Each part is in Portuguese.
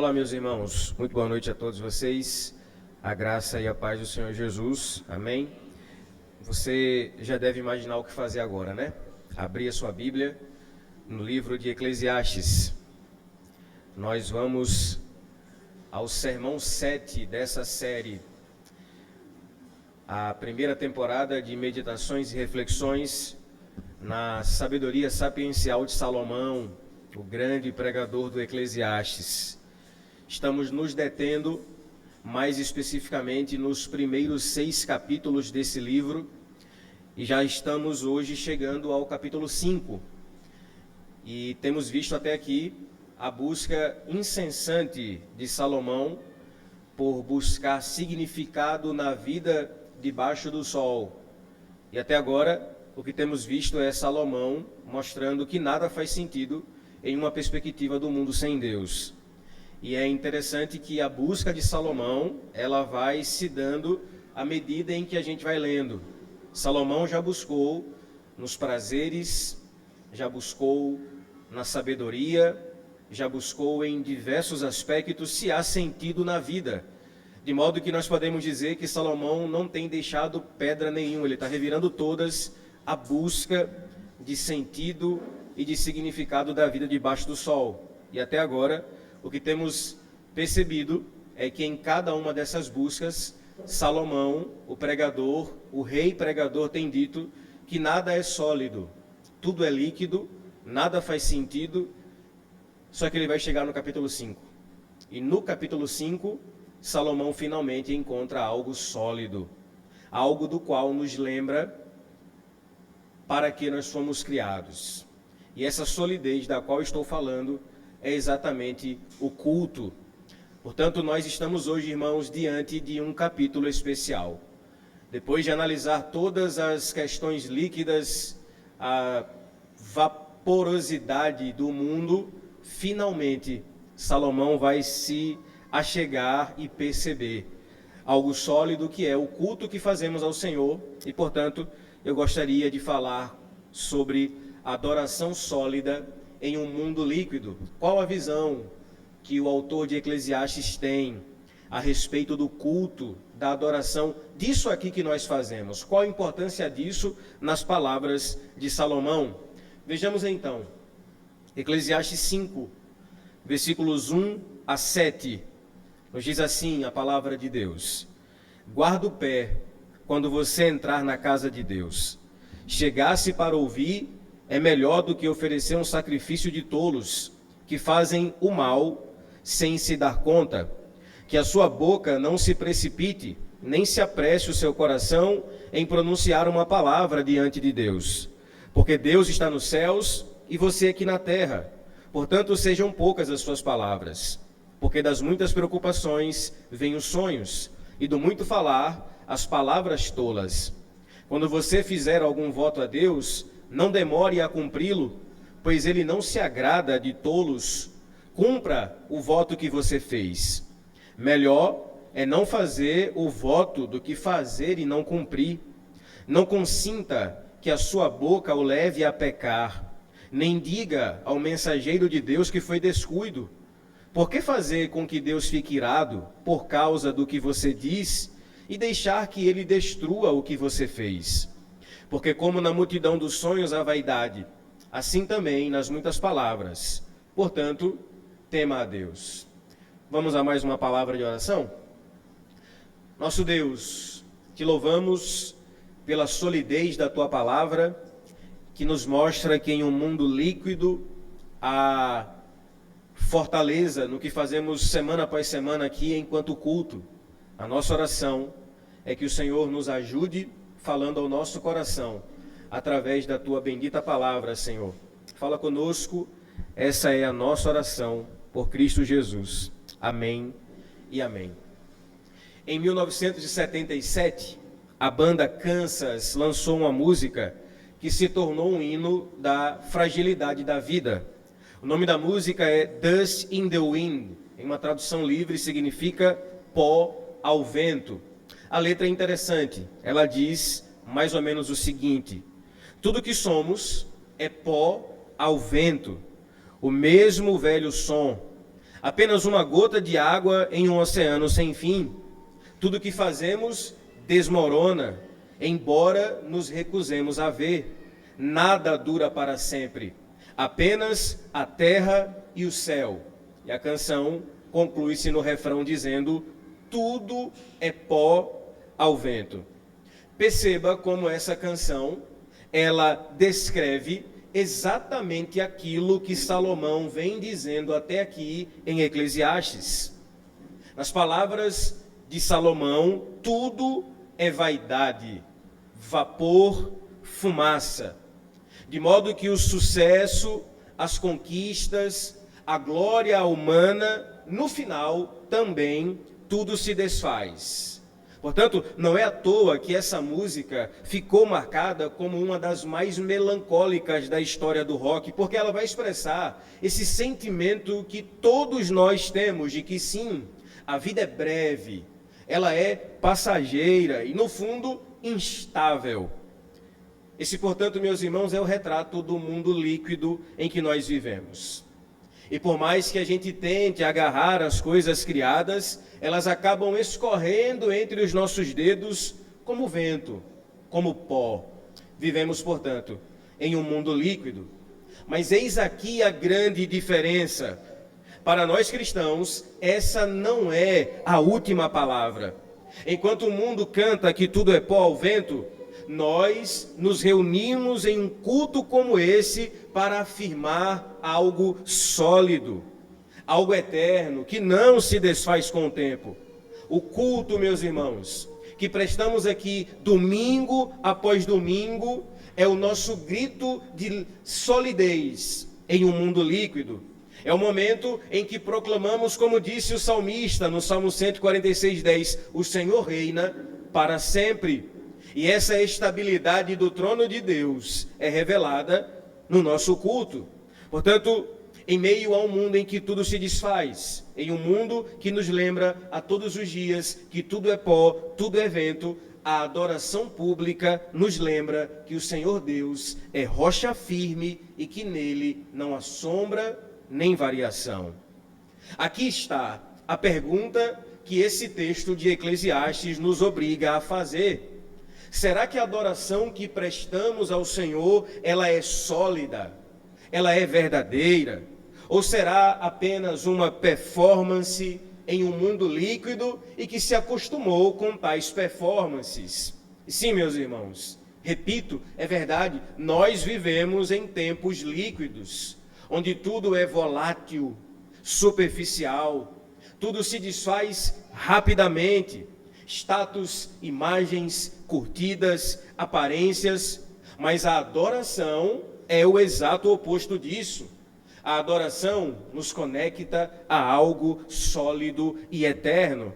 Olá, meus irmãos, muito boa noite a todos vocês, a graça e a paz do Senhor Jesus, amém? Você já deve imaginar o que fazer agora, né? Abrir a sua Bíblia no livro de Eclesiastes. Nós vamos ao sermão 7 dessa série, a primeira temporada de meditações e reflexões na sabedoria sapiencial de Salomão, o grande pregador do Eclesiastes. Estamos nos detendo, mais especificamente, nos primeiros 6 capítulos desse livro, e já estamos hoje chegando ao capítulo 5. E temos visto até aqui a busca incessante de Salomão por buscar significado na vida debaixo do sol. E até agora, o que temos visto é Salomão mostrando que nada faz sentido em uma perspectiva do mundo sem Deus. E é interessante que a busca de Salomão, ela vai se dando à medida em que a gente vai lendo. Salomão já buscou nos prazeres, já buscou na sabedoria, já buscou em diversos aspectos se há sentido na vida. De modo que nós podemos dizer que Salomão não tem deixado pedra nenhuma, ele está revirando todas a busca de sentido e de significado da vida debaixo do sol. E até agora, o que temos percebido é que em cada uma dessas buscas, Salomão, o pregador, o rei pregador, tem dito que nada é sólido, tudo é líquido, nada faz sentido, só que ele vai chegar no capítulo 5. E no capítulo 5, Salomão finalmente encontra algo sólido, algo do qual nos lembra para que nós fomos criados. E essa solidez da qual estou falando é exatamente o culto. Portanto, nós estamos hoje, irmãos, diante de um capítulo especial. Depois de analisar todas as questões líquidas, a vaporosidade do mundo, finalmente Salomão vai se achegar e perceber algo sólido que é o culto que fazemos ao Senhor. E, portanto, eu gostaria de falar sobre a adoração sólida em um mundo líquido. Qual a visão que o autor de Eclesiastes tem a respeito do culto, da adoração, disso aqui que nós fazemos? Qual a importância disso nas palavras de Salomão? Vejamos então, Eclesiastes 5, versículos 1 a 7, nos diz assim a palavra de Deus: guarda o pé quando você entrar na casa de Deus. Chegasse para ouvir é melhor do que oferecer um sacrifício de tolos, que fazem o mal sem se dar conta. Que a sua boca não se precipite, nem se apresse o seu coração em pronunciar uma palavra diante de Deus. Porque Deus está nos céus e você aqui na terra. Portanto, sejam poucas as suas palavras. Porque das muitas preocupações vêm os sonhos, e do muito falar, as palavras tolas. Quando você fizer algum voto a Deus, não demore a cumpri-lo, pois ele não se agrada de tolos. Cumpra o voto que você fez. Melhor é não fazer o voto do que fazer e não cumprir. Não consinta que a sua boca o leve a pecar, nem diga ao mensageiro de Deus que foi descuido. Por que fazer com que Deus fique irado por causa do que você diz e deixar que ele destrua o que você fez? Porque como na multidão dos sonhos há vaidade, assim também nas muitas palavras. Portanto, tema a Deus. Vamos a mais uma palavra de oração? Nosso Deus, te louvamos pela solidez da tua palavra, que nos mostra que em um mundo líquido há fortaleza no que fazemos semana após semana aqui enquanto culto. A nossa oração é que o Senhor nos ajude falando ao nosso coração, através da tua bendita palavra, Senhor. Fala conosco, essa é a nossa oração, por Cristo Jesus. Amém e amém. Em 1977, a banda Kansas lançou uma música que se tornou um hino da fragilidade da vida. O nome da música é Dust in the Wind, em uma tradução livre significa pó ao vento. A letra é interessante, ela diz mais ou menos o seguinte: tudo que somos é pó ao vento, o mesmo velho som, apenas uma gota de água em um oceano sem fim. Tudo que fazemos desmorona, embora nos recusemos a ver. Nada dura para sempre, apenas a terra e o céu. E a canção conclui-se no refrão dizendo: tudo é pó ao vento. Perceba como essa canção, ela descreve exatamente aquilo que Salomão vem dizendo até aqui em Eclesiastes. Nas palavras de Salomão, tudo é vaidade, vapor, fumaça. De modo que o sucesso, as conquistas, a glória humana, no final também tudo se desfaz. Portanto, não é à toa que essa música ficou marcada como uma das mais melancólicas da história do rock, porque ela vai expressar esse sentimento que todos nós temos de que sim, a vida é breve, ela é passageira e, no fundo, instável. Esse, portanto, meus irmãos, é o retrato do mundo líquido em que nós vivemos. E por mais que a gente tente agarrar as coisas criadas, elas acabam escorrendo entre os nossos dedos como vento, como pó. Vivemos, portanto, em um mundo líquido. Mas eis aqui a grande diferença. Para nós cristãos, essa não é a última palavra. Enquanto o mundo canta que tudo é pó ao vento, nós nos reunimos em um culto como esse para afirmar algo sólido, algo eterno, que não se desfaz com o tempo. O culto, meus irmãos, que prestamos aqui domingo após domingo, é o nosso grito de solidez em um mundo líquido. É o momento em que proclamamos, como disse o salmista no Salmo 146:10, o Senhor reina para sempre. E essa estabilidade do trono de Deus é revelada no nosso culto. Portanto, em meio a um mundo em que tudo se desfaz, em um mundo que nos lembra a todos os dias que tudo é pó, tudo é vento, a adoração pública nos lembra que o Senhor Deus é rocha firme e que nele não há sombra nem variação. Aqui está a pergunta que esse texto de Eclesiastes nos obriga a fazer. Será que a adoração que prestamos ao Senhor, ela é sólida? Ela é verdadeira? Ou será apenas uma performance em um mundo líquido e que se acostumou com tais performances? Sim, meus irmãos, repito, é verdade, nós vivemos em tempos líquidos, onde tudo é volátil, superficial, tudo se desfaz rapidamente. Status, imagens, curtidas, aparências, mas a adoração é o exato oposto disso. A adoração nos conecta a algo sólido e eterno.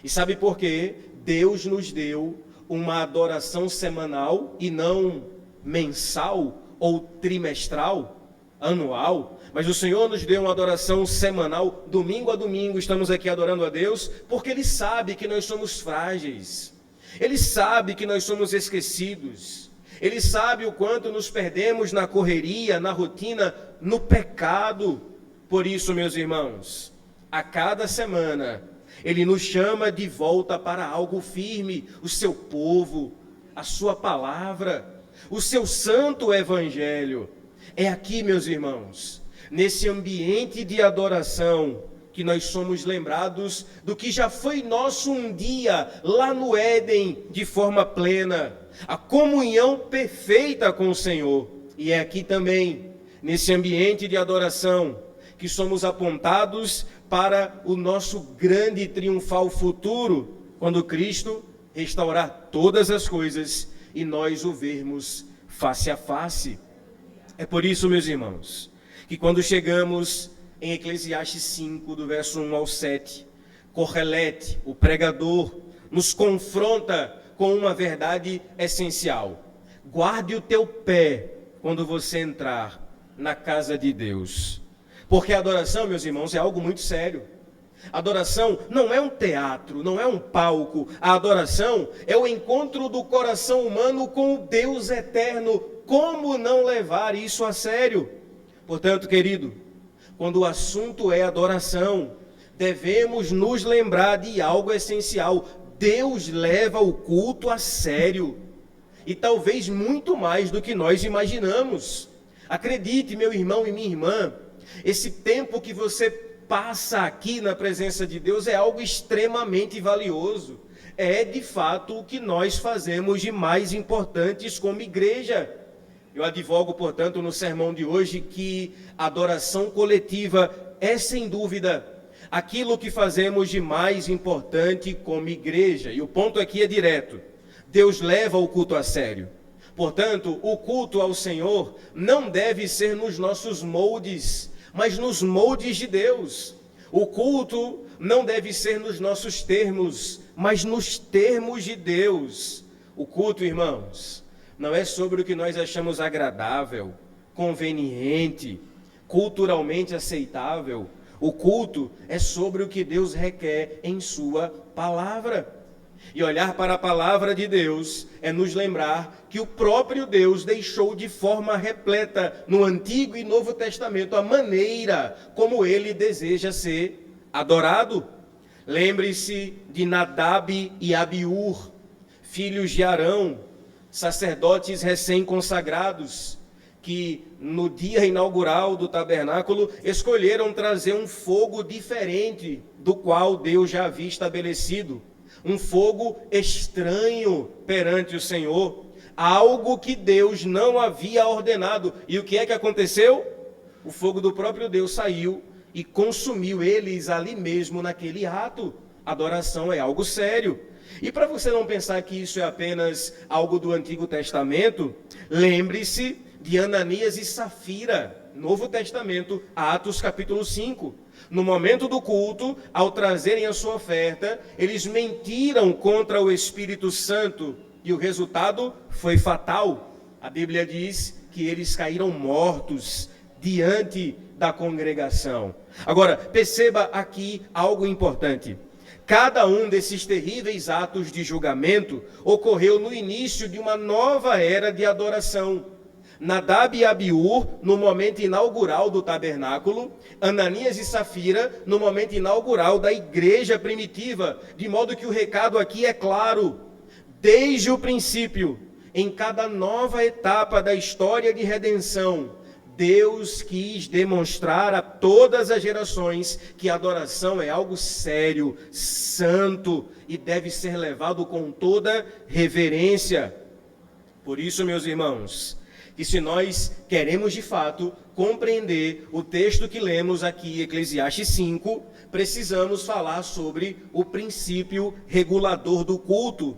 E sabe por quê? Deus nos deu uma adoração semanal e não mensal ou trimestral, anual. Mas o Senhor nos deu uma adoração semanal, domingo a domingo estamos aqui adorando a Deus, porque Ele sabe que nós somos frágeis, Ele sabe que nós somos esquecidos, Ele sabe o quanto nos perdemos na correria, na rotina, no pecado. Por isso, meus irmãos, a cada semana, Ele nos chama de volta para algo firme, o seu povo, a sua palavra, o seu santo evangelho. É aqui, meus irmãos, nesse ambiente de adoração, que nós somos lembrados do que já foi nosso um dia, lá no Éden, de forma plena, a comunhão perfeita com o Senhor. E é aqui também, nesse ambiente de adoração, que somos apontados para o nosso grande e triunfal futuro, quando Cristo restaurar todas as coisas e nós o vermos face a face. É por isso, meus irmãos, que quando chegamos em Eclesiastes 5, do verso 1 ao 7, Correlete, o pregador, nos confronta com uma verdade essencial. Guarde o teu pé quando você entrar na casa de Deus. Porque a adoração, meus irmãos, é algo muito sério. A adoração não é um teatro, não é um palco. A adoração é o encontro do coração humano com o Deus eterno. Como não levar isso a sério? Portanto, querido, quando o assunto é adoração, devemos nos lembrar de algo essencial. Deus leva o culto a sério, e talvez muito mais do que nós imaginamos. Acredite, meu irmão e minha irmã, esse tempo que você passa aqui na presença de Deus é algo extremamente valioso. É de fato o que nós fazemos de mais importantes como igreja. Eu advogo, portanto, no sermão de hoje que a adoração coletiva é, sem dúvida, aquilo que fazemos de mais importante como igreja. E o ponto aqui é direto: Deus leva o culto a sério. Portanto, o culto ao Senhor não deve ser nos nossos moldes, mas nos moldes de Deus. O culto não deve ser nos nossos termos, mas nos termos de Deus. O culto, irmãos, não é sobre o que nós achamos agradável, conveniente, culturalmente aceitável. O culto é sobre o que Deus requer em sua palavra. E olhar para a palavra de Deus é nos lembrar que o próprio Deus deixou de forma repleta no Antigo e Novo Testamento a maneira como ele deseja ser adorado. Lembre-se de Nadab e Abiú, filhos de Arão, sacerdotes recém-consagrados, que no dia inaugural do tabernáculo escolheram trazer um fogo diferente do qual Deus já havia estabelecido. Um fogo estranho perante o Senhor, algo que Deus não havia ordenado. E o que é que aconteceu? O fogo do próprio Deus saiu e consumiu eles ali mesmo naquele ato. Adoração é algo sério. E para você não pensar que isso é apenas algo do Antigo Testamento, lembre-se de Ananias e Safira, Novo Testamento, Atos capítulo 5. No momento do culto, ao trazerem a sua oferta, eles mentiram contra o Espírito Santo e o resultado foi fatal. A Bíblia diz que eles caíram mortos diante da congregação. Agora, perceba aqui algo importante. Cada um desses terríveis atos de julgamento ocorreu no início de uma nova era de adoração. Nadab e Abiú, no momento inaugural do tabernáculo, Ananias e Safira, no momento inaugural da igreja primitiva, de modo que o recado aqui é claro: desde o princípio, em cada nova etapa da história de redenção, Deus quis demonstrar a todas as gerações que a adoração é algo sério, santo e deve ser levado com toda reverência. Por isso, meus irmãos, que se nós queremos de fato compreender o texto que lemos aqui, Eclesiastes 5, precisamos falar sobre o princípio regulador do culto.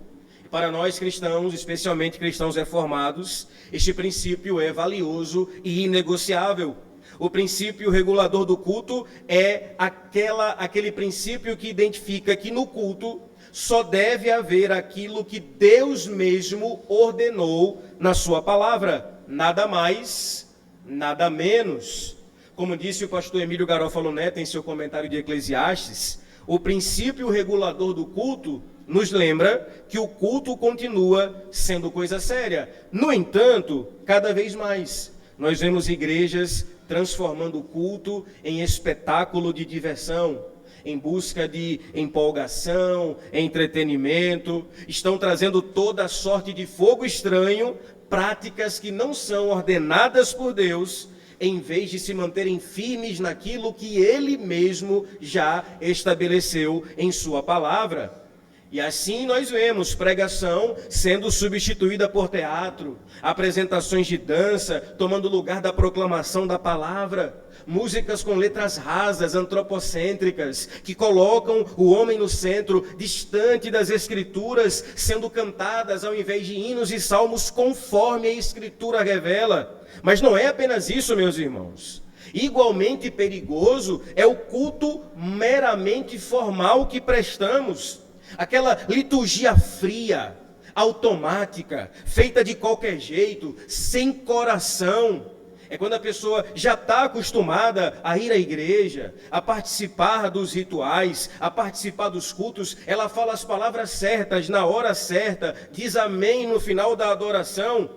Para nós cristãos, especialmente cristãos reformados, este princípio é valioso e inegociável. O princípio regulador do culto é aquele princípio que identifica que no culto só deve haver aquilo que Deus mesmo ordenou na sua palavra. Nada mais, nada menos. Como disse o pastor Emílio Garofalo Neto em seu comentário de Eclesiastes, o princípio regulador do culto nos lembra que o culto continua sendo coisa séria. No entanto, cada vez mais, nós vemos igrejas transformando o culto em espetáculo de diversão, em busca de empolgação, entretenimento, estão trazendo toda sorte de fogo estranho, práticas que não são ordenadas por Deus, em vez de se manterem firmes naquilo que Ele mesmo já estabeleceu em sua palavra. E assim nós vemos pregação sendo substituída por teatro, apresentações de dança tomando lugar da proclamação da palavra, músicas com letras rasas, antropocêntricas, que colocam o homem no centro, distante das escrituras, sendo cantadas ao invés de hinos e salmos conforme a escritura revela. Mas não é apenas isso, meus irmãos. Igualmente perigoso é o culto meramente formal que prestamos. Aquela liturgia fria, automática, feita de qualquer jeito, sem coração. É quando a pessoa já está acostumada a ir à igreja, a participar dos rituais, a participar dos cultos, ela fala as palavras certas na hora certa, diz amém no final da adoração,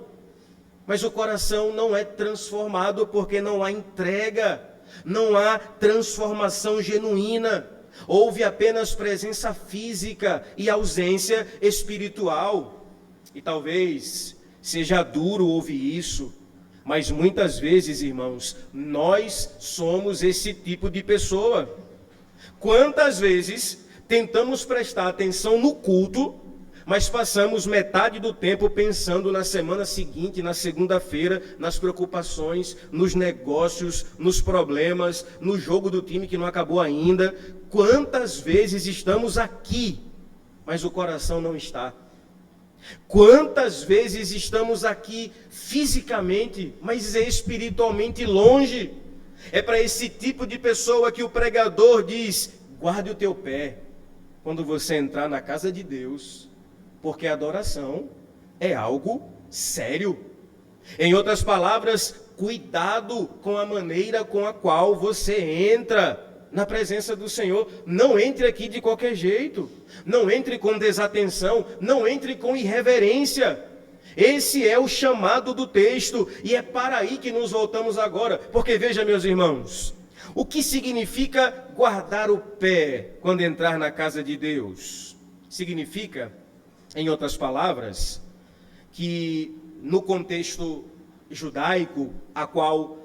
mas o coração não é transformado porque não há entrega. não há transformação genuína. Houve apenas presença física e ausência espiritual. E talvez seja duro ouvir isso, mas muitas vezes, irmãos, nós somos esse tipo de pessoa. Quantas vezes tentamos prestar atenção no culto, mas passamos metade do tempo pensando na semana seguinte, na segunda-feira, nas preocupações, nos negócios, nos problemas, no jogo do time que não acabou ainda. Quantas vezes estamos aqui, mas o coração não está? Quantas vezes estamos aqui fisicamente, mas espiritualmente longe? É para esse tipo de pessoa que o pregador diz: guarde o teu pé quando você entrar na casa de Deus, porque a adoração é algo sério. Em outras palavras, cuidado com a maneira com a qual você entra na presença do Senhor. Não entre aqui de qualquer jeito, não entre com desatenção, não entre com irreverência. Esse é o chamado do texto, e é para aí que nos voltamos agora, porque veja, meus irmãos, o que significa guardar o pé quando entrar na casa de Deus? Significa, em outras palavras, que no contexto judaico, a qual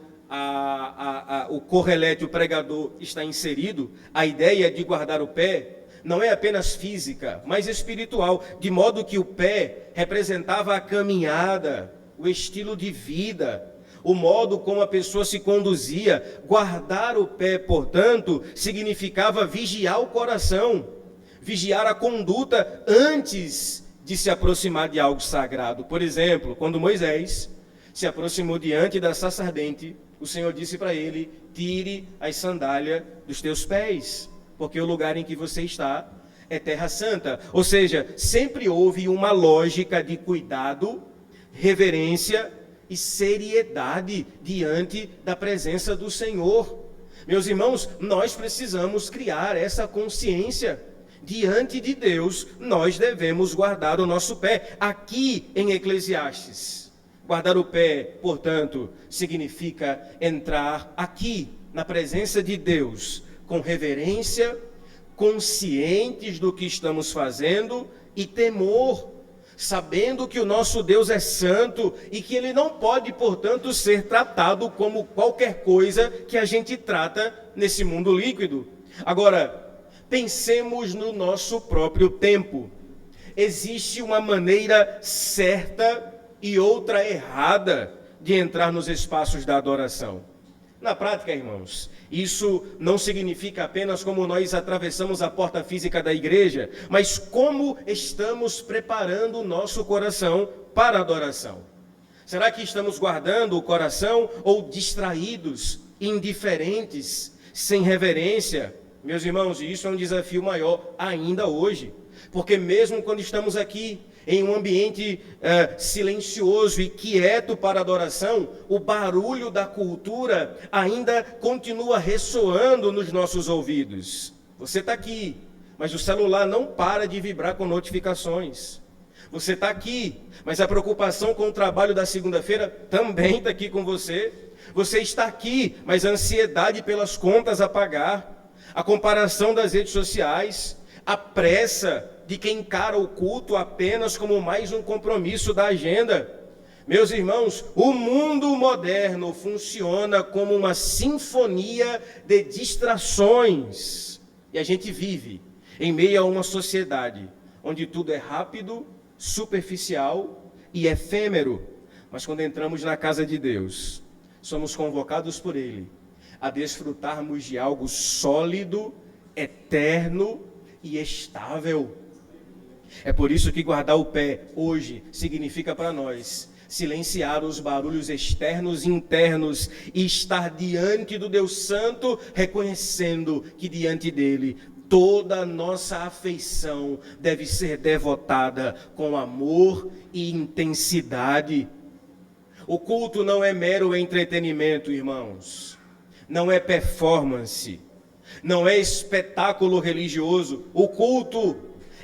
o correlete, o pregador, está inserido, a ideia de guardar o pé não é apenas física, mas espiritual, de modo que o pé representava a caminhada, o estilo de vida, o modo como a pessoa se conduzia. Guardar o pé, portanto, significava vigiar o coração, vigiar a conduta antes de se aproximar de algo sagrado. Por exemplo, quando Moisés se aproximou diante da sarça ardente, o Senhor disse para ele: tire as sandálias dos teus pés, porque o lugar em que você está é terra santa. Ou seja, sempre houve uma lógica de cuidado, reverência e seriedade diante da presença do Senhor. Meus irmãos, nós precisamos criar essa consciência. Diante de Deus, nós devemos guardar o nosso pé. Aqui em Eclesiastes, guardar o pé, portanto, significa entrar aqui na presença de Deus com reverência, conscientes do que estamos fazendo e temor, sabendo que o nosso Deus é santo e que ele não pode, portanto, ser tratado como qualquer coisa que a gente trata nesse mundo líquido. Agora, pensemos no nosso próprio tempo. Existe uma maneira certa e outra errada de entrar nos espaços da adoração. Na prática, irmãos, isso não significa apenas como nós atravessamos a porta física da igreja, mas como estamos preparando o nosso coração para a adoração. Será que estamos guardando o coração ou distraídos, indiferentes, sem reverência? Meus irmãos, isso é um desafio maior ainda hoje, porque mesmo quando estamos aqui em um ambiente silencioso e quieto para adoração, o barulho da cultura ainda continua ressoando nos nossos ouvidos. Você está aqui, mas o celular não para de vibrar com notificações. Você está aqui, mas a preocupação com o trabalho da segunda-feira também está aqui com você. Você está aqui, mas a ansiedade pelas contas a pagar, a comparação das redes sociais, a pressa de quem encara o culto apenas como mais um compromisso da agenda. Meus irmãos, o mundo moderno funciona como uma sinfonia de distrações. E a gente vive em meio a uma sociedade onde tudo é rápido, superficial e efêmero. Mas quando entramos na casa de Deus, somos convocados por Ele a desfrutarmos de algo sólido, eterno e estável. É por isso que guardar o pé hoje significa para nós silenciar os barulhos externos e internos e estar diante do Deus Santo, reconhecendo que diante dele toda a nossa afeição deve ser devotada com amor e intensidade. O culto não é mero entretenimento, irmãos. Não é performance. Não é espetáculo religioso. O culto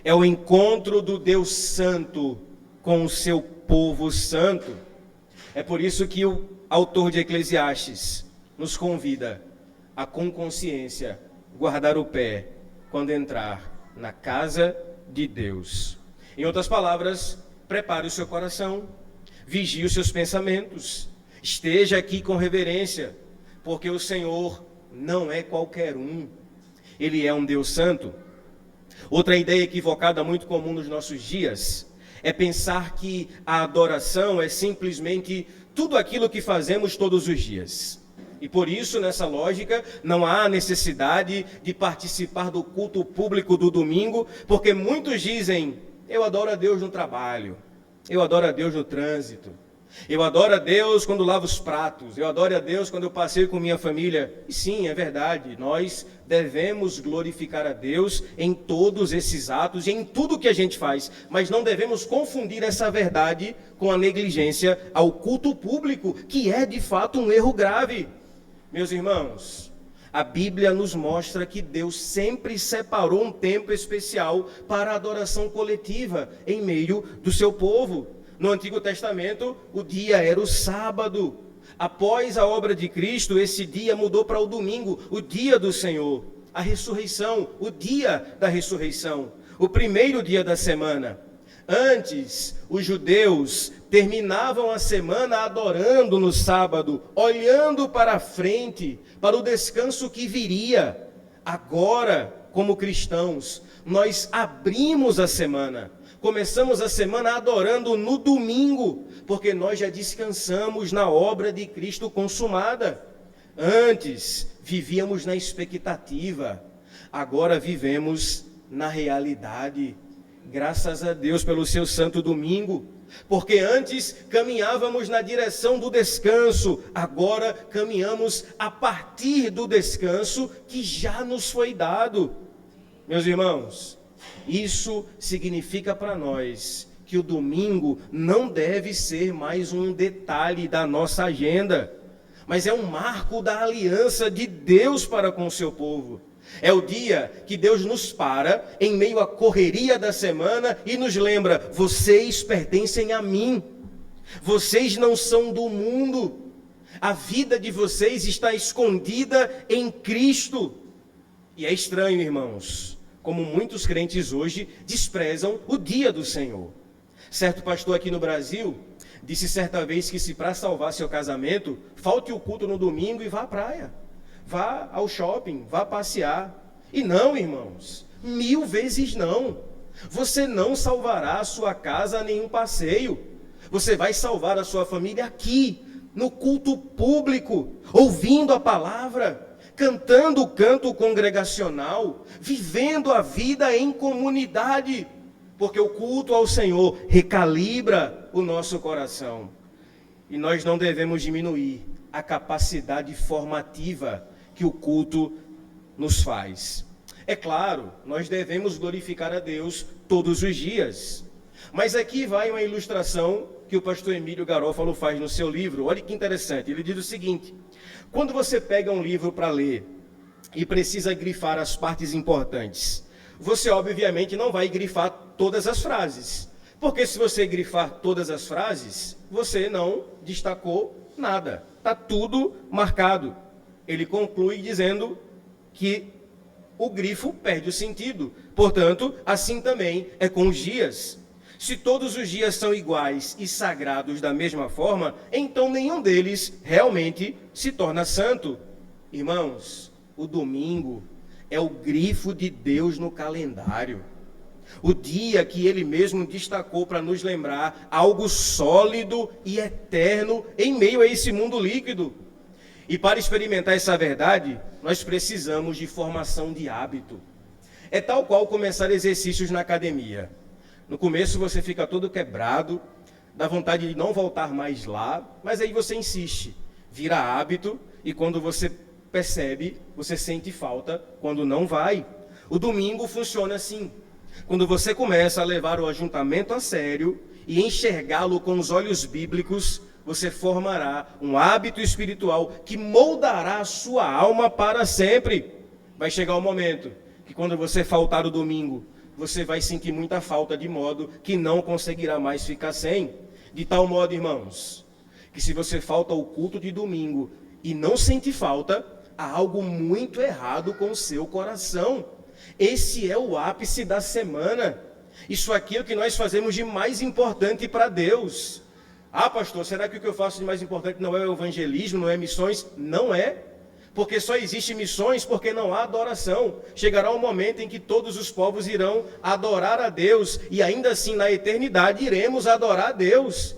é o encontro do Deus Santo com o seu povo santo. É por isso que o autor de Eclesiastes nos convida a com consciência guardar o pé quando entrar na casa de Deus. Em outras palavras, prepare o seu coração, vigie os seus pensamentos, esteja aqui com reverência, porque o Senhor não é qualquer um, Ele é um Deus santo. Outra ideia equivocada muito comum nos nossos dias é pensar que a adoração é simplesmente tudo aquilo que fazemos todos os dias. E por isso, nessa lógica, não há necessidade de participar do culto público do domingo, porque muitos dizem: eu adoro a Deus no trabalho, eu adoro a Deus no trânsito, eu adoro a Deus quando lavo os pratos, eu adoro a Deus quando eu passeio com minha família. E sim, é verdade, nós devemos glorificar a Deus em todos esses atos e em tudo que a gente faz, mas não devemos confundir essa verdade com a negligência ao culto público, que é de fato um erro grave. Meus irmãos, a Bíblia nos mostra que Deus sempre separou um tempo especial para a adoração coletiva em meio do seu povo. No Antigo Testamento, o dia era o sábado. Após a obra de Cristo, esse dia mudou para o domingo, o dia do Senhor. A ressurreição, o dia da ressurreição, o primeiro dia da semana. Antes, os judeus terminavam a semana adorando no sábado, olhando para a frente, para o descanso que viria. Agora, como cristãos, nós abrimos a semana. Começamos a semana adorando no domingo, porque nós já descansamos na obra de Cristo consumada. Antes, vivíamos na expectativa, agora vivemos na realidade. Graças a Deus pelo seu santo domingo, porque antes caminhávamos na direção do descanso, agora caminhamos a partir do descanso que já nos foi dado. Meus irmãos, isso significa para nós que o domingo não deve ser mais um detalhe da nossa agenda, mas é um marco da aliança de Deus para com o seu povo. É o dia que Deus nos para em meio à correria da semana e nos lembra: vocês pertencem a mim, vocês não são do mundo, a vida de vocês está escondida em Cristo. E é estranho, irmãos, como muitos crentes hoje desprezam o dia do Senhor. Certo pastor aqui no Brasil disse certa vez que se para salvar seu casamento, falte o culto no domingo e vá à praia, vá ao shopping, vá passear. E não, irmãos, 1000 vezes não. Você não salvará a sua casa a nenhum passeio. Você vai salvar a sua família aqui, no culto público, ouvindo a palavra, cantando o canto congregacional, vivendo a vida em comunidade, porque o culto ao Senhor recalibra o nosso coração. E nós não devemos diminuir a capacidade formativa que o culto nos faz. É claro, nós devemos glorificar a Deus todos os dias. Mas aqui vai uma ilustração que o pastor Emílio Garófalo faz no seu livro. Olha que interessante, ele diz o seguinte: quando você pega um livro para ler e precisa grifar as partes importantes, você obviamente não vai grifar todas as frases, porque se você grifar todas as frases, você não destacou nada, está tudo marcado. Ele conclui dizendo que o grifo perde o sentido. Portanto, assim também é com os dias. Se todos os dias são iguais e sagrados da mesma forma, então nenhum deles realmente se torna santo. Irmãos, o domingo é o grifo de Deus no calendário. O dia que Ele mesmo destacou para nos lembrar algo sólido e eterno em meio a esse mundo líquido. E para experimentar essa verdade, nós precisamos de formação de hábito. É tal qual começar exercícios na academia. No começo você fica todo quebrado, dá vontade de não voltar mais lá, mas aí você insiste, vira hábito e quando você percebe, você sente falta quando não vai. O domingo funciona assim. Quando você começa a levar o ajuntamento a sério e enxergá-lo com os olhos bíblicos, você formará um hábito espiritual que moldará a sua alma para sempre. Vai chegar o momento que quando você faltar o domingo, você vai sentir muita falta, de modo que não conseguirá mais ficar sem. De tal modo, irmãos, que se você falta ao culto de domingo e não sente falta, há algo muito errado com o seu coração. Esse é o ápice da semana. Isso aqui é o que nós fazemos de mais importante para Deus. Ah, pastor, será que o que eu faço de mais importante não é o evangelismo, não é missões? Não é. Porque só existe missões porque não há adoração. Chegará um momento em que todos os povos irão adorar a Deus. E ainda assim, na eternidade, iremos adorar a Deus.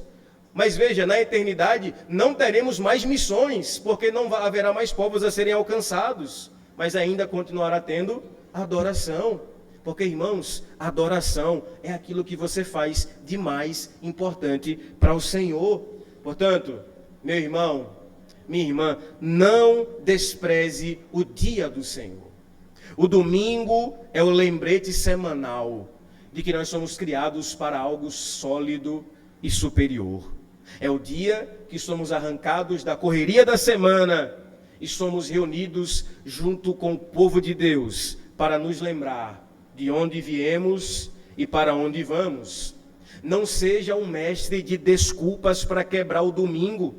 Mas veja, na eternidade não teremos mais missões, porque não haverá mais povos a serem alcançados. Mas ainda continuará tendo adoração. Porque, irmãos, adoração é aquilo que você faz de mais importante para o Senhor. Portanto, meu irmão, minha irmã, não despreze o dia do Senhor. O domingo é o lembrete semanal de que nós somos criados para algo sólido e superior. É o dia que somos arrancados da correria da semana e somos reunidos junto com o povo de Deus para nos lembrar de onde viemos e para onde vamos. Não seja um mestre de desculpas para quebrar o domingo,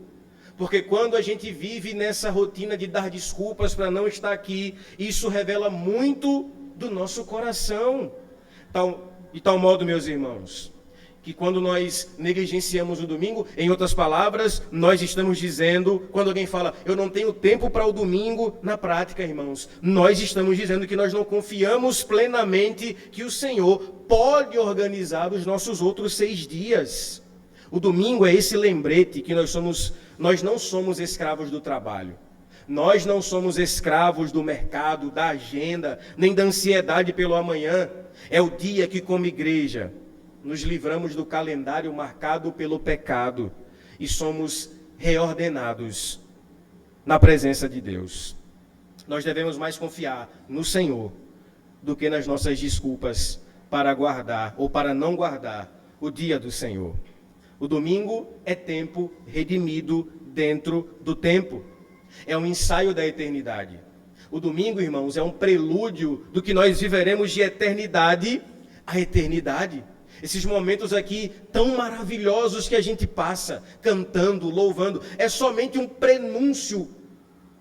porque quando a gente vive nessa rotina de dar desculpas para não estar aqui, isso revela muito do nosso coração. De tal modo, meus irmãos, que quando nós negligenciamos o domingo, em outras palavras, nós estamos dizendo, quando alguém fala, eu não tenho tempo para o domingo, na prática, irmãos, nós estamos dizendo que nós não confiamos plenamente que o Senhor pode organizar os nossos outros 6 dias. O domingo é esse lembrete que nós não somos escravos do trabalho. Nós não somos escravos do mercado, da agenda, nem da ansiedade pelo amanhã. É o dia que, como igreja, nos livramos do calendário marcado pelo pecado e somos reordenados na presença de Deus. Nós devemos mais confiar no Senhor do que nas nossas desculpas para guardar ou para não guardar o dia do Senhor. O domingo é tempo redimido dentro do tempo. É um ensaio da eternidade. O domingo, irmãos, é um prelúdio do que nós viveremos de eternidade a eternidade. Esses momentos aqui tão maravilhosos que a gente passa, cantando, louvando, é somente um prenúncio,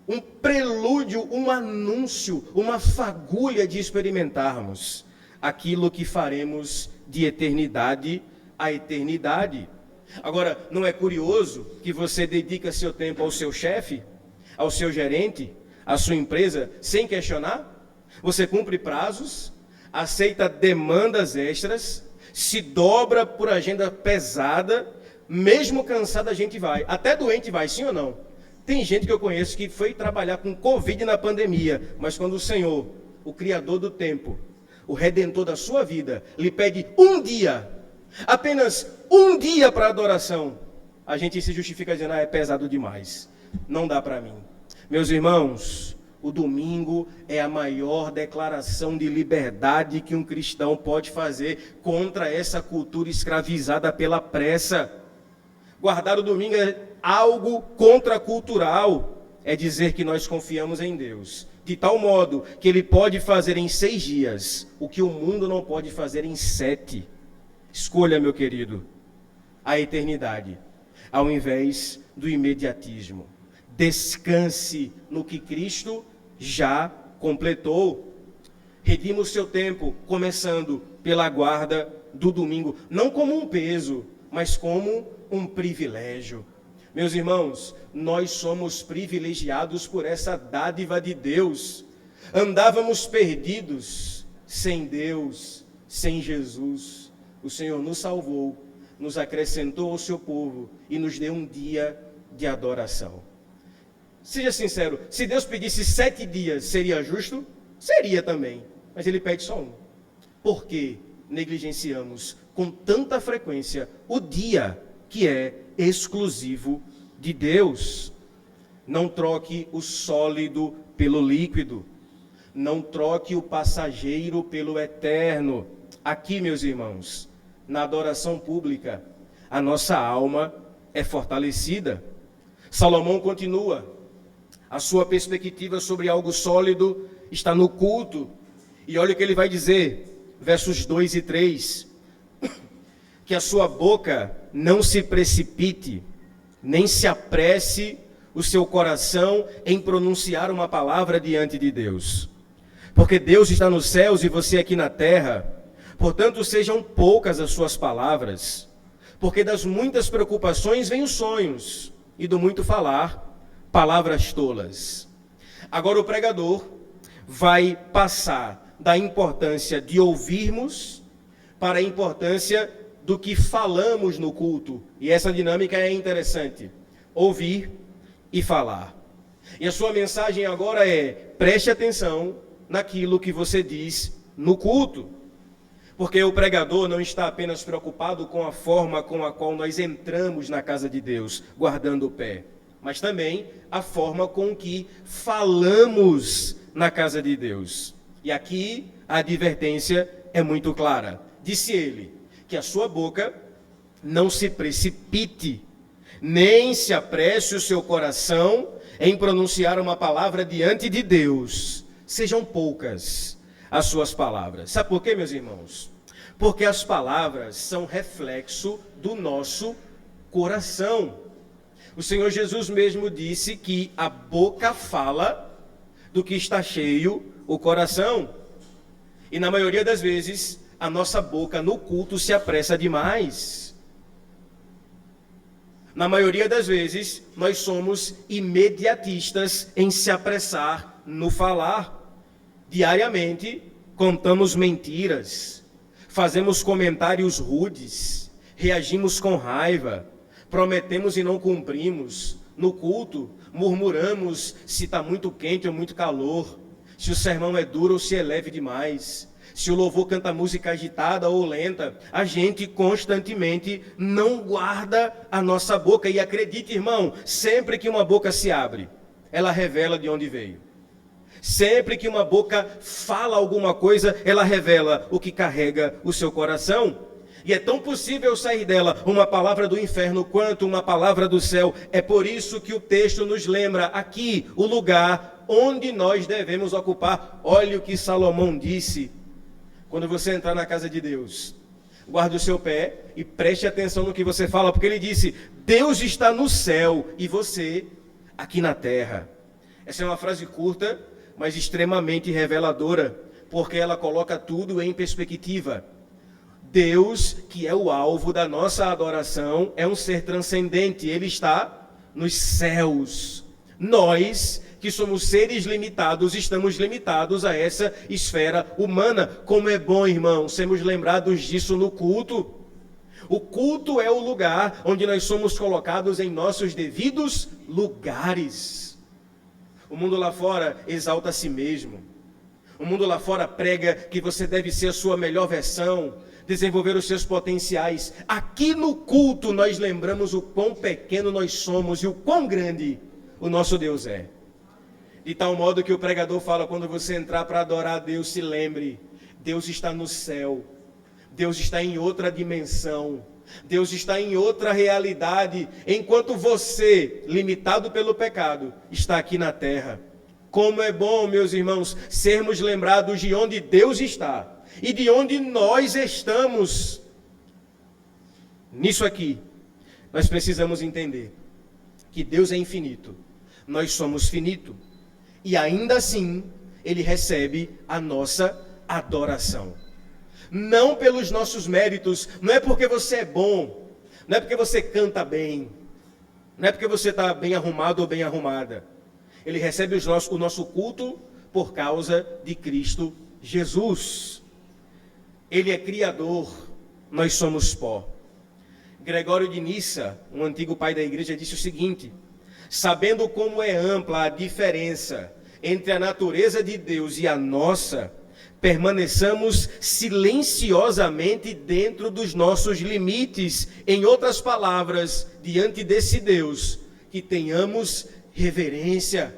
um prelúdio, um anúncio, uma fagulha de experimentarmos aquilo que faremos de eternidade a eternidade. Agora, não é curioso que você dedica seu tempo ao seu chefe, ao seu gerente, à sua empresa, sem questionar? Você cumpre prazos, aceita demandas extras, se dobra por agenda pesada, mesmo cansado a gente vai, até doente vai, sim ou não? Tem gente que eu conheço que foi trabalhar com Covid na pandemia, mas quando o Senhor, o Criador do tempo, o Redentor da sua vida, lhe pede um dia, apenas um dia para adoração, a gente se justifica dizendo, é pesado demais, não dá para mim. Meus irmãos, o domingo é a maior declaração de liberdade que um cristão pode fazer contra essa cultura escravizada pela pressa. Guardar o domingo é algo contracultural, é dizer que nós confiamos em Deus, de tal modo que Ele pode fazer em 6 dias o que o mundo não pode fazer em 7. Escolha, meu querido, a eternidade, ao invés do imediatismo. Descanse no que Cristo já completou. Redima o seu tempo, começando pela guarda do domingo, não como um peso, mas como um privilégio. Meus irmãos, nós somos privilegiados por essa dádiva de Deus. Andávamos perdidos, sem Deus, sem Jesus. O Senhor nos salvou, nos acrescentou ao seu povo e nos deu um dia de adoração. Seja sincero, se Deus pedisse 7 dias, seria justo? Seria também, mas Ele pede só um. Por que negligenciamos com tanta frequência o dia que é exclusivo de Deus? Não troque o sólido pelo líquido. Não troque o passageiro pelo eterno. Aqui, meus irmãos, na adoração pública, a nossa alma é fortalecida. Salomão continua. A sua perspectiva sobre algo sólido está no culto. E olha o que ele vai dizer, versos 2 e 3. Que a sua boca não se precipite, nem se apresse o seu coração em pronunciar uma palavra diante de Deus. Porque Deus está nos céus e você aqui na terra. Portanto, sejam poucas as suas palavras, porque das muitas preocupações vêm os sonhos, e do muito falar, palavras tolas. Agora o pregador vai passar da importância de ouvirmos para a importância do que falamos no culto. E essa dinâmica é interessante. Ouvir e falar. E a sua mensagem agora é: preste atenção naquilo que você diz no culto. Porque o pregador não está apenas preocupado com a forma com a qual nós entramos na casa de Deus, guardando o pé, mas também a forma com que falamos na casa de Deus. E aqui a advertência é muito clara. Disse ele que a sua boca não se precipite, nem se apresse o seu coração em pronunciar uma palavra diante de Deus. Sejam poucas as suas palavras. Sabe por quê, meus irmãos? Porque as palavras são reflexo do nosso coração. O Senhor Jesus mesmo disse que a boca fala do que está cheio o coração. E na maioria das vezes, a nossa boca no culto se apressa demais. Na maioria das vezes, nós somos imediatistas em se apressar no falar. Diariamente, contamos mentiras, fazemos comentários rudes, reagimos com raiva, prometemos e não cumprimos. No culto, murmuramos se está muito quente ou muito calor, se o sermão é duro ou se é leve demais, se o louvor canta música agitada ou lenta. A gente constantemente não guarda a nossa boca. E acredite, irmão, sempre que uma boca se abre, ela revela de onde veio. Sempre que uma boca fala alguma coisa, ela revela o que carrega o seu coração. E é tão possível sair dela uma palavra do inferno quanto uma palavra do céu. É por isso que o texto nos lembra aqui o lugar onde nós devemos ocupar. Olha o que Salomão disse. Quando você entrar na casa de Deus, guarde o seu pé e preste atenção no que você fala, porque ele disse: Deus está no céu e você aqui na terra. Essa é uma frase curta, mas extremamente reveladora, porque ela coloca tudo em perspectiva. Deus, que é o alvo da nossa adoração, é um ser transcendente, ele está nos céus. Nós, que somos seres limitados, estamos limitados a essa esfera humana. Como é bom, irmão, sermos lembrados disso no culto. O culto é o lugar onde nós somos colocados em nossos devidos lugares. O mundo lá fora exalta a si mesmo. O mundo lá fora prega que você deve ser a sua melhor versão, desenvolver os seus potenciais. Aqui no culto nós lembramos o quão pequeno nós somos e o quão grande o nosso Deus é. De tal modo que o pregador fala: quando você entrar para adorar a Deus, se lembre, Deus está no céu, Deus está em outra dimensão, Deus está em outra realidade, enquanto você, limitado pelo pecado, está aqui na terra. Como é bom, meus irmãos, sermos lembrados de onde Deus está e de onde nós estamos. Nisso aqui, nós precisamos entender que Deus é infinito, nós somos finito, e ainda assim, Ele recebe a nossa adoração. Não pelos nossos méritos, não é porque você é bom, não é porque você canta bem, não é porque você está bem arrumado ou bem arrumada. Ele recebe o nosso culto por causa de Cristo Jesus. Ele é Criador, nós somos pó. Gregório de Nissa, um antigo pai da igreja, disse o seguinte: sabendo como é ampla a diferença entre a natureza de Deus e a nossa, permaneçamos silenciosamente dentro dos nossos limites. Em outras palavras, diante desse Deus, que tenhamos reverência,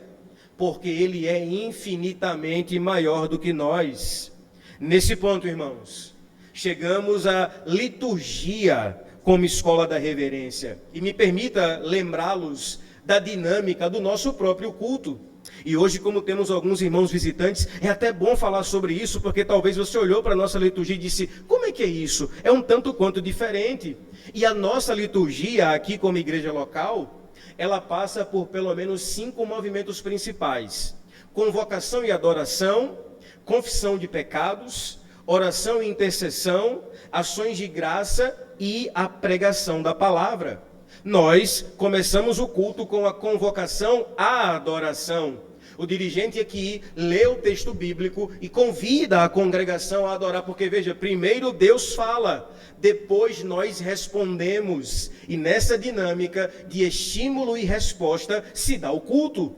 porque Ele é infinitamente maior do que nós. Nesse ponto, irmãos, chegamos à liturgia como escola da reverência. E me permita lembrá-los da dinâmica do nosso próprio culto. E hoje, como temos alguns irmãos visitantes, é até bom falar sobre isso, porque talvez você olhou para a nossa liturgia e disse: como é que é isso? É um tanto quanto diferente. E a nossa liturgia aqui como igreja local, ela passa por pelo menos 5 movimentos principais: convocação e adoração, confissão de pecados, oração e intercessão, ações de graça e a pregação da palavra. Nós começamos o culto com a convocação à adoração. O dirigente aqui lê o texto bíblico e convida a congregação a adorar, porque veja, primeiro Deus fala, depois nós respondemos. E nessa dinâmica de estímulo e resposta se dá o culto.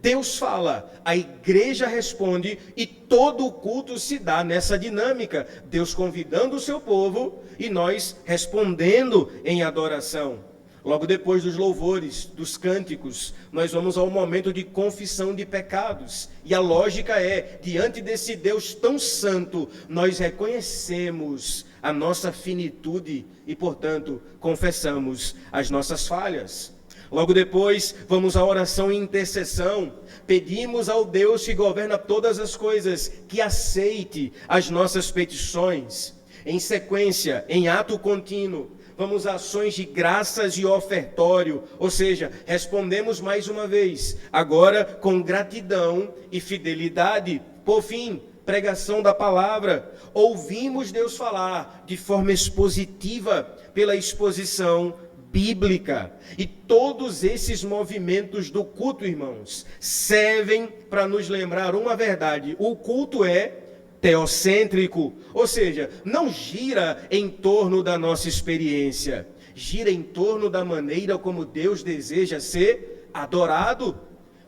Deus fala, a igreja responde e todo o culto se dá nessa dinâmica. Deus convidando o seu povo e nós respondendo em adoração. Logo depois dos louvores, dos cânticos, nós vamos ao momento de confissão de pecados. E a lógica é, diante desse Deus tão santo, nós reconhecemos a nossa finitude e, portanto, confessamos as nossas falhas. Logo depois, vamos à oração e intercessão. Pedimos ao Deus que governa todas as coisas, que aceite as nossas petições. Em sequência, em ato contínuo, vamos a ações de graças e ofertório, ou seja, respondemos mais uma vez, agora com gratidão e fidelidade. Por fim, pregação da palavra. Ouvimos Deus falar de forma expositiva pela exposição bíblica. E todos esses movimentos do culto, irmãos, servem para nos lembrar uma verdade: o culto é teocêntrico, ou seja, não gira em torno da nossa experiência, gira em torno da maneira como Deus deseja ser adorado.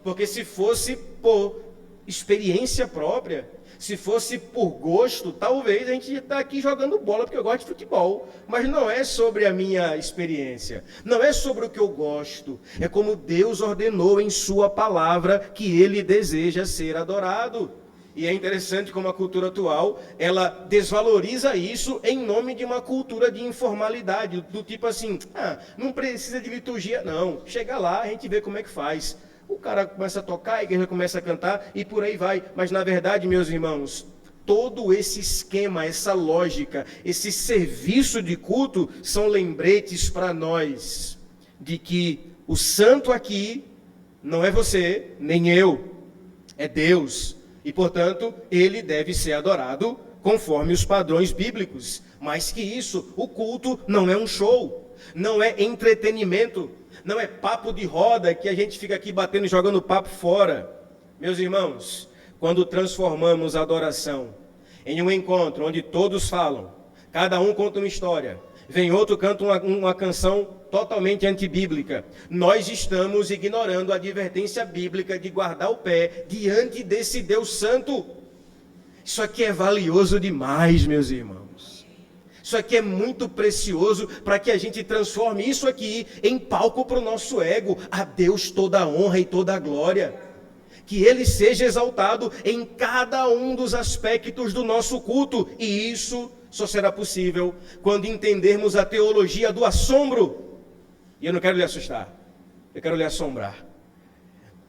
Porque se fosse por experiência própria, se fosse por gosto, talvez a gente está aqui jogando bola porque eu gosto de futebol, mas não é sobre a minha experiência, não é sobre o que eu gosto, é como Deus ordenou em sua palavra que Ele deseja ser adorado. E é interessante como a cultura atual, ela desvaloriza isso em nome de uma cultura de informalidade, do tipo assim, não precisa de liturgia não, chega lá, a gente vê como é que faz. O cara começa a tocar, a igreja começa a cantar e por aí vai. Mas na verdade, meus irmãos, todo esse esquema, essa lógica, esse serviço de culto são lembretes para nós de que o santo aqui não é você, nem eu, é Deus. E, portanto, ele deve ser adorado conforme os padrões bíblicos. Mais que isso, o culto não é um show, não é entretenimento, não é papo de roda que a gente fica aqui batendo e jogando papo fora. Meus irmãos, quando transformamos a adoração em um encontro onde todos falam, cada um conta uma história, vem outro canta uma canção totalmente antibíblica, nós estamos ignorando a advertência bíblica de guardar o pé diante desse Deus santo. Isso aqui é valioso demais, meus irmãos. Isso aqui é muito precioso para que a gente transforme isso aqui em palco para o nosso ego. A Deus toda a honra e toda a glória. Que Ele seja exaltado em cada um dos aspectos do nosso culto. E isso só será possível quando entendermos a teologia do assombro. E eu não quero lhe assustar, eu quero lhe assombrar.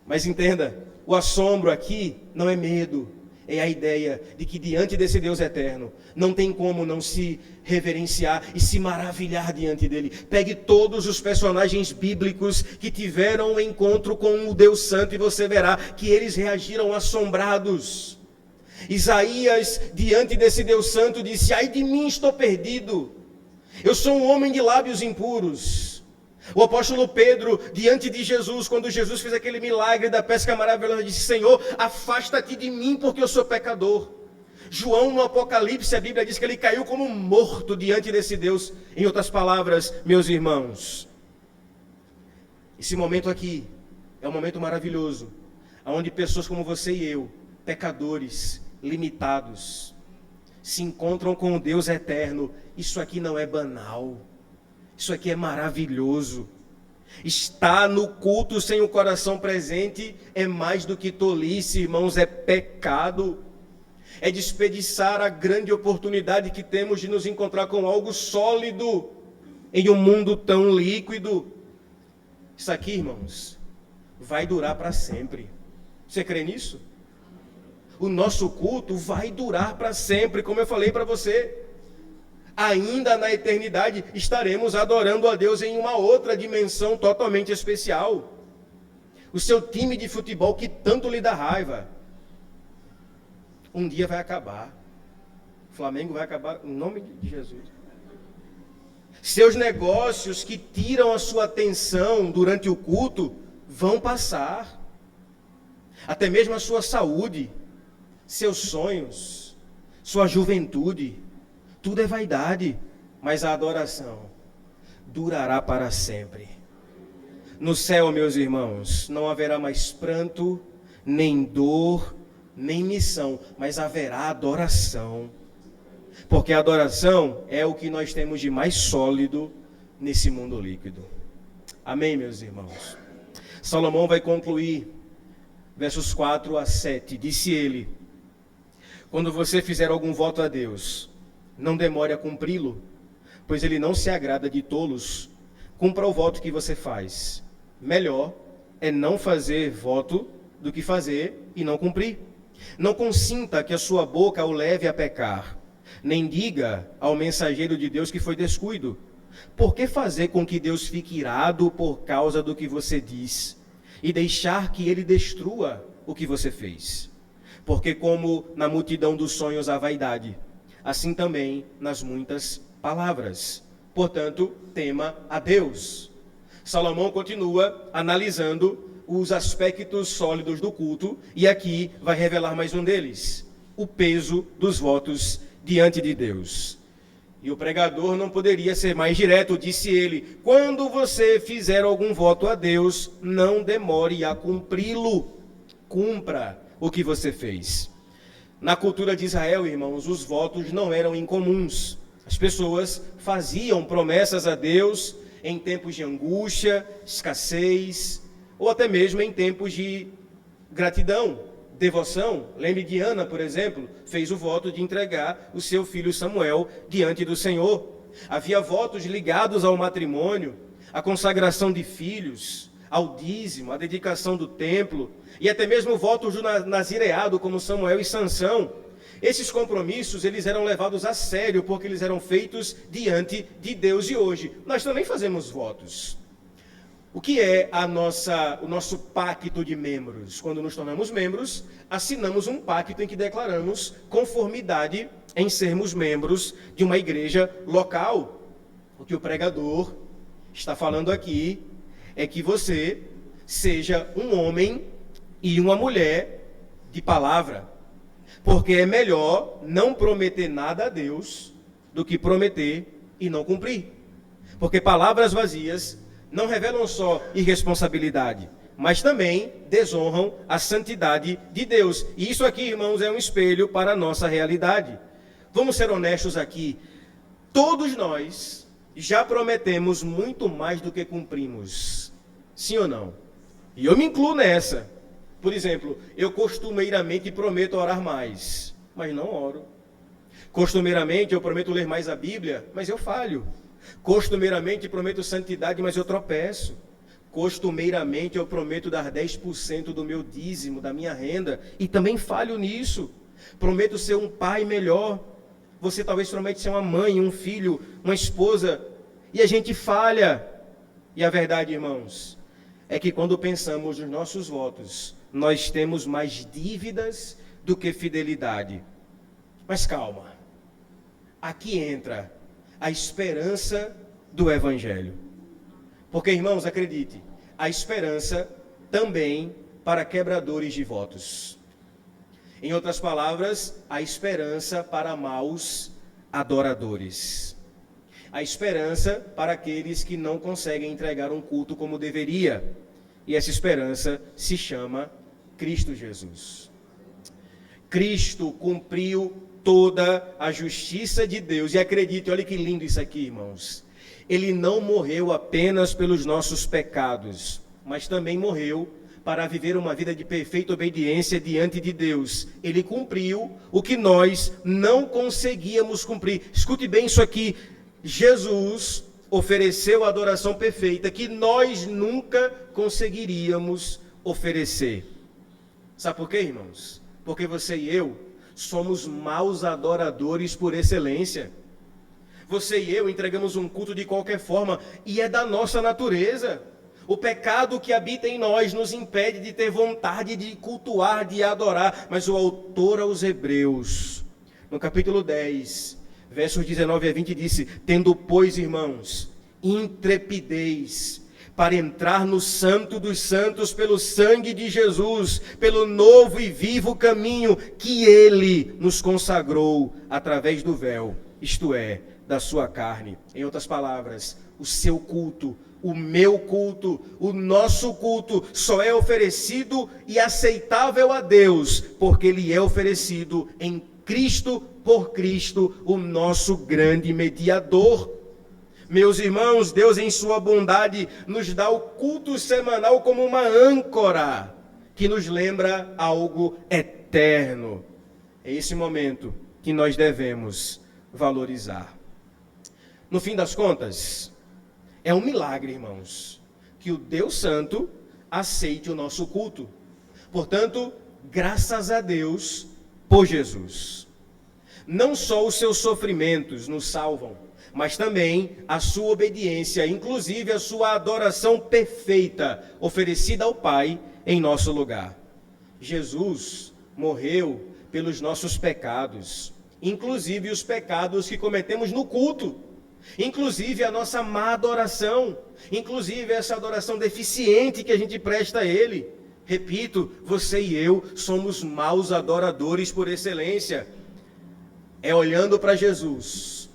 Mas entenda, o assombro aqui não é medo, é a ideia de que diante desse Deus eterno, não tem como não se reverenciar e se maravilhar diante dele. Pegue todos os personagens bíblicos que tiveram um encontro com o Deus Santo e você verá que eles reagiram assombrados. Isaías, diante desse Deus Santo, disse: ai de mim, estou perdido, eu sou um homem de lábios impuros. O apóstolo Pedro, diante de Jesus, quando Jesus fez aquele milagre da pesca maravilhosa, disse: Senhor, afasta-te de mim, porque eu sou pecador. João, no Apocalipse, a Bíblia diz que ele caiu como morto diante desse Deus. Em outras palavras, meus irmãos, esse momento aqui é um momento maravilhoso, onde pessoas como você e eu, pecadores, limitados, se encontram com o Deus eterno. Isso aqui não é banal. Isso aqui é maravilhoso. Estar no culto sem o coração presente é mais do que tolice, irmãos, é pecado. É desperdiçar a grande oportunidade que temos de nos encontrar com algo sólido em um mundo tão líquido. Isso aqui, irmãos, vai durar para sempre. Você crê nisso? O nosso culto vai durar para sempre, como eu falei para você. Ainda na eternidade estaremos adorando a Deus em uma outra dimensão totalmente especial. O seu time de futebol que tanto lhe dá raiva, um dia vai acabar. O Flamengo vai acabar em nome de Jesus. Seus negócios que tiram a sua atenção durante o culto vão passar. Até mesmo a sua saúde, seus sonhos, sua juventude, tudo é vaidade, mas a adoração durará para sempre. No céu, meus irmãos, não haverá mais pranto, nem dor, nem missão, mas haverá adoração. Porque a adoração é o que nós temos de mais sólido nesse mundo líquido. Amém, meus irmãos? Salomão vai concluir, versos 4 a 7. Disse ele: quando você fizer algum voto a Deus, não demore a cumpri-lo, pois ele não se agrada de tolos. Cumpra o voto que você faz. Melhor é não fazer voto do que fazer e não cumprir. Não consinta que a sua boca o leve a pecar, nem diga ao mensageiro de Deus que foi descuido. Por que fazer com que Deus fique irado por causa do que você diz e deixar que ele destrua o que você fez? Porque como na multidão dos sonhos há vaidade, assim também nas muitas palavras. Portanto, tema a Deus. Salomão continua analisando os aspectos sólidos do culto, e aqui vai revelar mais um deles: o peso dos votos diante de Deus. E o pregador não poderia ser mais direto, disse ele: quando você fizer algum voto a Deus, não demore a cumpri-lo. Cumpra o que você fez. Na cultura de Israel, irmãos, os votos não eram incomuns. As pessoas faziam promessas a Deus em tempos de angústia, escassez, ou até mesmo em tempos de gratidão, devoção. Lembre de Ana, por exemplo, fez o voto de entregar o seu filho Samuel diante do Senhor. Havia votos ligados ao matrimônio, à consagração de filhos, ao dízimo, à dedicação do templo, e até mesmo votos do nazireado, como Samuel e Sansão. Esses compromissos, eles eram levados a sério, porque eles eram feitos diante de Deus. E hoje, nós também fazemos votos. O que é o nosso pacto de membros? Quando nos tornamos membros, assinamos um pacto em que declaramos conformidade em sermos membros de uma igreja local. O que o pregador está falando aqui é que você seja um homem e uma mulher de palavra. Porque é melhor não prometer nada a Deus do que prometer e não cumprir. Porque palavras vazias não revelam só irresponsabilidade, mas também desonram a santidade de Deus. E isso aqui, irmãos, é um espelho para a nossa realidade. Vamos ser honestos aqui. Todos nós já prometemos muito mais do que cumprimos. Sim ou não? E eu me incluo nessa. Por exemplo, eu costumeiramente prometo orar mais, mas não oro. Costumeiramente eu prometo ler mais a Bíblia, mas eu falho. Costumeiramente prometo santidade, mas eu tropeço. Costumeiramente eu prometo dar 10% do meu dízimo, da minha renda, e também falho nisso. Prometo ser um pai melhor. Você talvez promete ser uma mãe, um filho, uma esposa, e a gente falha. E a verdade, irmãos, é que quando pensamos nos nossos votos, nós temos mais dívidas do que fidelidade. Mas calma, aqui entra a esperança do Evangelho. Porque, irmãos, acredite, a esperança também para quebradores de votos. Em outras palavras, a esperança para maus adoradores. A esperança para aqueles que não conseguem entregar um culto como deveria. E essa esperança se chama Cristo Jesus. Cristo cumpriu toda a justiça de Deus. E acredite, olha que lindo isso aqui, irmãos. Ele não morreu apenas pelos nossos pecados, mas também morreu para viver uma vida de perfeita obediência diante de Deus. Ele cumpriu o que nós não conseguíamos cumprir. Escute bem isso aqui. Jesus ofereceu a adoração perfeita que nós nunca conseguiríamos oferecer. Sabe por quê, irmãos? Porque você e eu somos maus adoradores por excelência. Você e eu entregamos um culto de qualquer forma, e é da nossa natureza. O pecado que habita em nós nos impede de ter vontade de cultuar, de adorar. Mas o autor aos Hebreus, no capítulo 10, versos 19 a 20, disse: tendo, pois, irmãos, intrepidez para entrar no Santo dos Santos pelo sangue de Jesus, pelo novo e vivo caminho que Ele nos consagrou através do véu, isto é, da sua carne. Em outras palavras, o seu culto, o meu culto, o nosso culto só é oferecido e aceitável a Deus, porque Ele é oferecido em Cristo, por Cristo, o nosso grande mediador. Meus irmãos, Deus em sua bondade nos dá o culto semanal como uma âncora que nos lembra algo eterno. É esse momento que nós devemos valorizar. No fim das contas, é um milagre, irmãos, que o Deus Santo aceite o nosso culto. Portanto, graças a Deus por Jesus. Não só os seus sofrimentos nos salvam, mas também a sua obediência, inclusive a sua adoração perfeita, oferecida ao Pai em nosso lugar. Jesus morreu pelos nossos pecados, inclusive os pecados que cometemos no culto, inclusive a nossa má adoração, inclusive essa adoração deficiente que a gente presta a Ele. Repito, você e eu somos maus adoradores por excelência. É olhando para Jesus,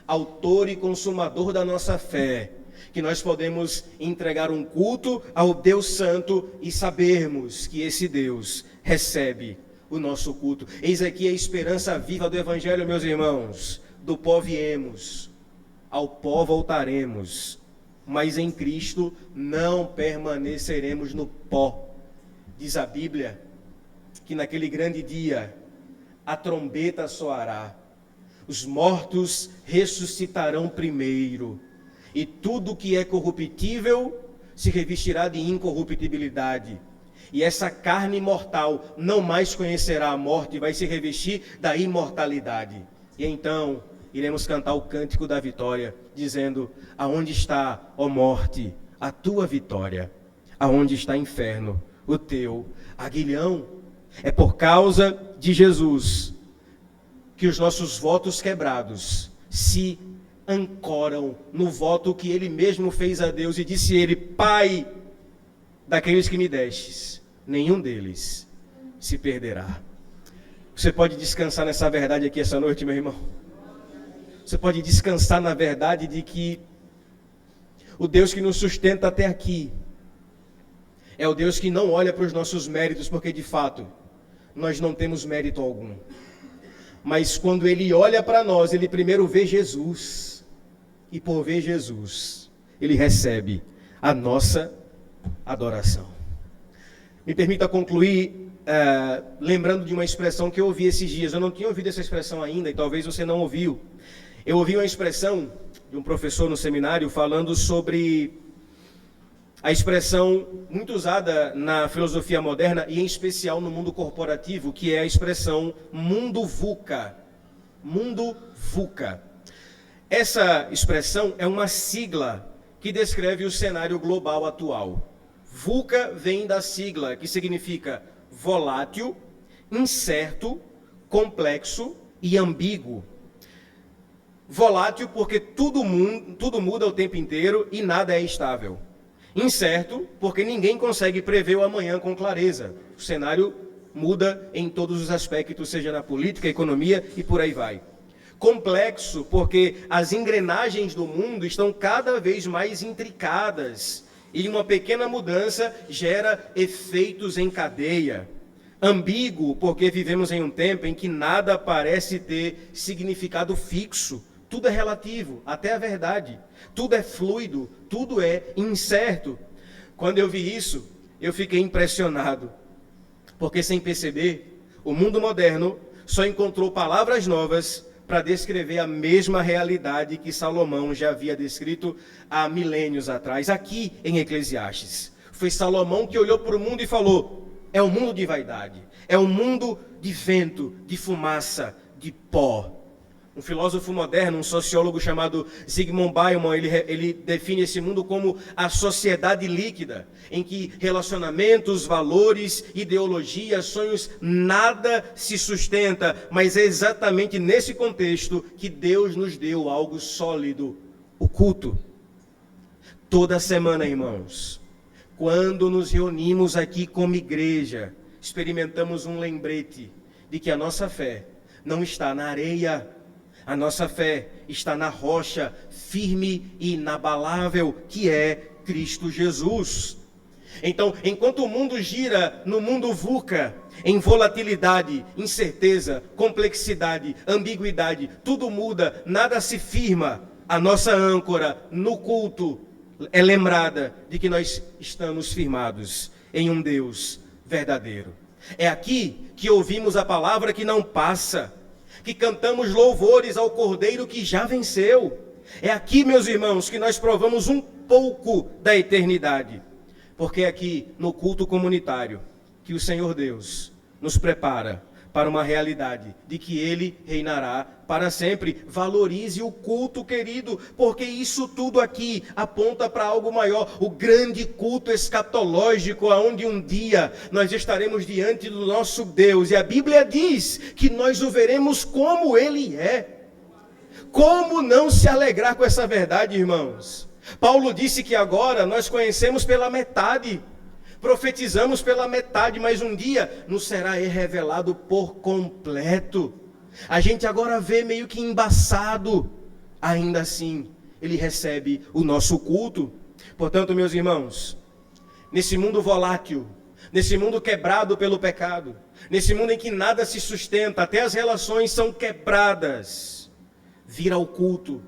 autor e consumador da nossa fé, que nós podemos entregar um culto ao Deus Santo e sabermos que esse Deus recebe o nosso culto. Eis aqui a esperança viva do Evangelho, meus irmãos. Do pó viemos, ao pó voltaremos, mas em Cristo não permaneceremos no pó. Diz a Bíblia que naquele grande dia a trombeta soará, os mortos ressuscitarão primeiro, e tudo que é corruptível se revestirá de incorruptibilidade. E essa carne mortal não mais conhecerá a morte, vai se revestir da imortalidade. E então iremos cantar o cântico da vitória, dizendo: aonde está, ó morte, a tua vitória? Aonde está, inferno, o teu aguilhão? É por causa de Jesus que os nossos votos quebrados se ancoram no voto que Ele mesmo fez a Deus, e disse Ele: Pai, daqueles que me destes, nenhum deles se perderá. Você pode descansar nessa verdade aqui essa noite, meu irmão. Você pode descansar na verdade de que o Deus que nos sustenta até aqui é o Deus que não olha para os nossos méritos, porque de fato nós não temos mérito algum. Mas quando Ele olha para nós, Ele primeiro vê Jesus. E por ver Jesus, Ele recebe a nossa adoração. Me permita concluir lembrando de uma expressão que eu ouvi esses dias. Eu não tinha ouvido essa expressão ainda, e talvez você não ouviu. Eu ouvi uma expressão de um professor no seminário falando sobre a expressão muito usada na filosofia moderna, e em especial no mundo corporativo, que é a expressão mundo VUCA. Mundo VUCA. Essa expressão é uma sigla que descreve o cenário global atual. VUCA vem da sigla que significa volátil, incerto, complexo e ambíguo. Volátil porque tudo muda o tempo inteiro e nada é estável. Incerto, porque ninguém consegue prever o amanhã com clareza. O cenário muda em todos os aspectos, seja na política, economia e por aí vai. Complexo, porque as engrenagens do mundo estão cada vez mais intricadas e uma pequena mudança gera efeitos em cadeia. Ambíguo, porque vivemos em um tempo em que nada parece ter significado fixo. Tudo é relativo, até a verdade. Tudo é fluido, tudo é incerto. Quando eu vi isso, eu fiquei impressionado. Porque sem perceber, o mundo moderno só encontrou palavras novas para descrever a mesma realidade que Salomão já havia descrito há milênios atrás, aqui em Eclesiastes. Foi Salomão que olhou para o mundo e falou: é um mundo de vaidade, é um mundo de vento, de fumaça, de pó. Um filósofo moderno, um sociólogo chamado Zygmunt Bauman, ele define esse mundo como a sociedade líquida, em que relacionamentos, valores, ideologias, sonhos, nada se sustenta, mas é exatamente nesse contexto que Deus nos deu algo sólido, o culto. Toda semana, irmãos, quando nos reunimos aqui como igreja, experimentamos um lembrete de que a nossa fé não está na areia, a nossa fé está na rocha firme e inabalável, que é Cristo Jesus. Então, enquanto o mundo gira no mundo VUCA, em volatilidade, incerteza, complexidade, ambiguidade, tudo muda, nada se firma, a nossa âncora no culto é lembrada de que nós estamos firmados em um Deus verdadeiro. É aqui que ouvimos a palavra que não passa, que cantamos louvores ao Cordeiro que já venceu. É aqui, meus irmãos, que nós provamos um pouco da eternidade. Porque é aqui, no culto comunitário, que o Senhor Deus nos prepara para uma realidade de que Ele reinará para sempre. Valorize o culto, querido, porque isso tudo aqui aponta para algo maior, o grande culto escatológico, aonde um dia nós estaremos diante do nosso Deus, e a Bíblia diz que nós o veremos como Ele é. Como não se alegrar com essa verdade, irmãos? Paulo disse que agora nós conhecemos pela metade, profetizamos pela metade, mas um dia nos será revelado por completo. A gente agora vê meio que embaçado, ainda assim, Ele recebe o nosso culto. Portanto, meus irmãos, nesse mundo volátil, nesse mundo quebrado pelo pecado, nesse mundo em que nada se sustenta, até as relações são quebradas, vir ao culto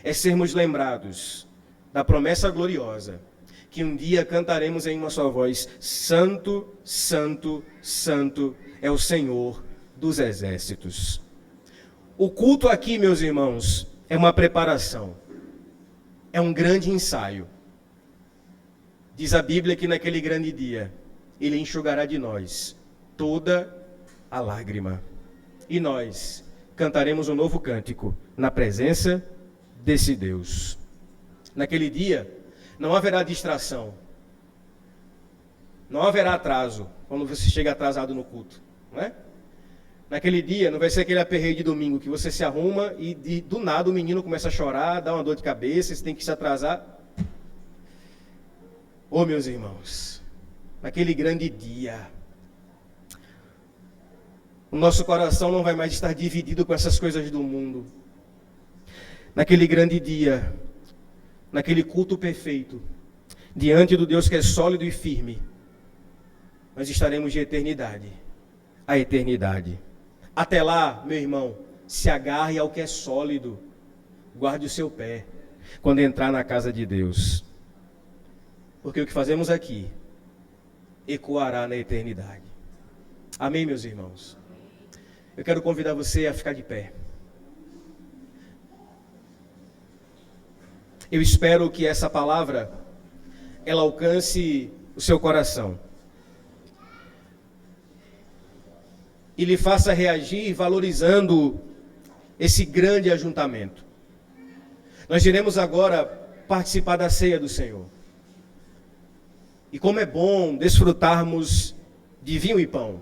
é sermos lembrados da promessa gloriosa, que um dia cantaremos em uma só voz: Santo, Santo, Santo é o Senhor dos exércitos. O culto aqui, meus irmãos, é uma preparação, é um grande ensaio. Diz a Bíblia que naquele grande dia, Ele enxugará de nós toda a lágrima, e nós cantaremos um novo cântico na presença desse Deus. Naquele dia, não haverá distração, não haverá atraso, quando você chega atrasado no culto, não é? Naquele dia, não vai ser aquele aperreio de domingo, que você se arruma e do nada o menino começa a chorar, dá uma dor de cabeça, você tem que se atrasar. Oh, meus irmãos, naquele grande dia, o nosso coração não vai mais estar dividido com essas coisas do mundo. Naquele grande dia, naquele culto perfeito, diante do Deus que é sólido e firme, nós estaremos de eternidade a eternidade. Até lá, meu irmão, se agarre ao que é sólido, guarde o seu pé quando entrar na casa de Deus, porque o que fazemos aqui ecoará na eternidade. Amém, meus irmãos? Eu quero convidar você a ficar de pé. Eu espero que essa palavra, ela alcance o seu coração e lhe faça reagir valorizando esse grande ajuntamento. Nós iremos agora participar da ceia do Senhor. E como é bom desfrutarmos de vinho e pão.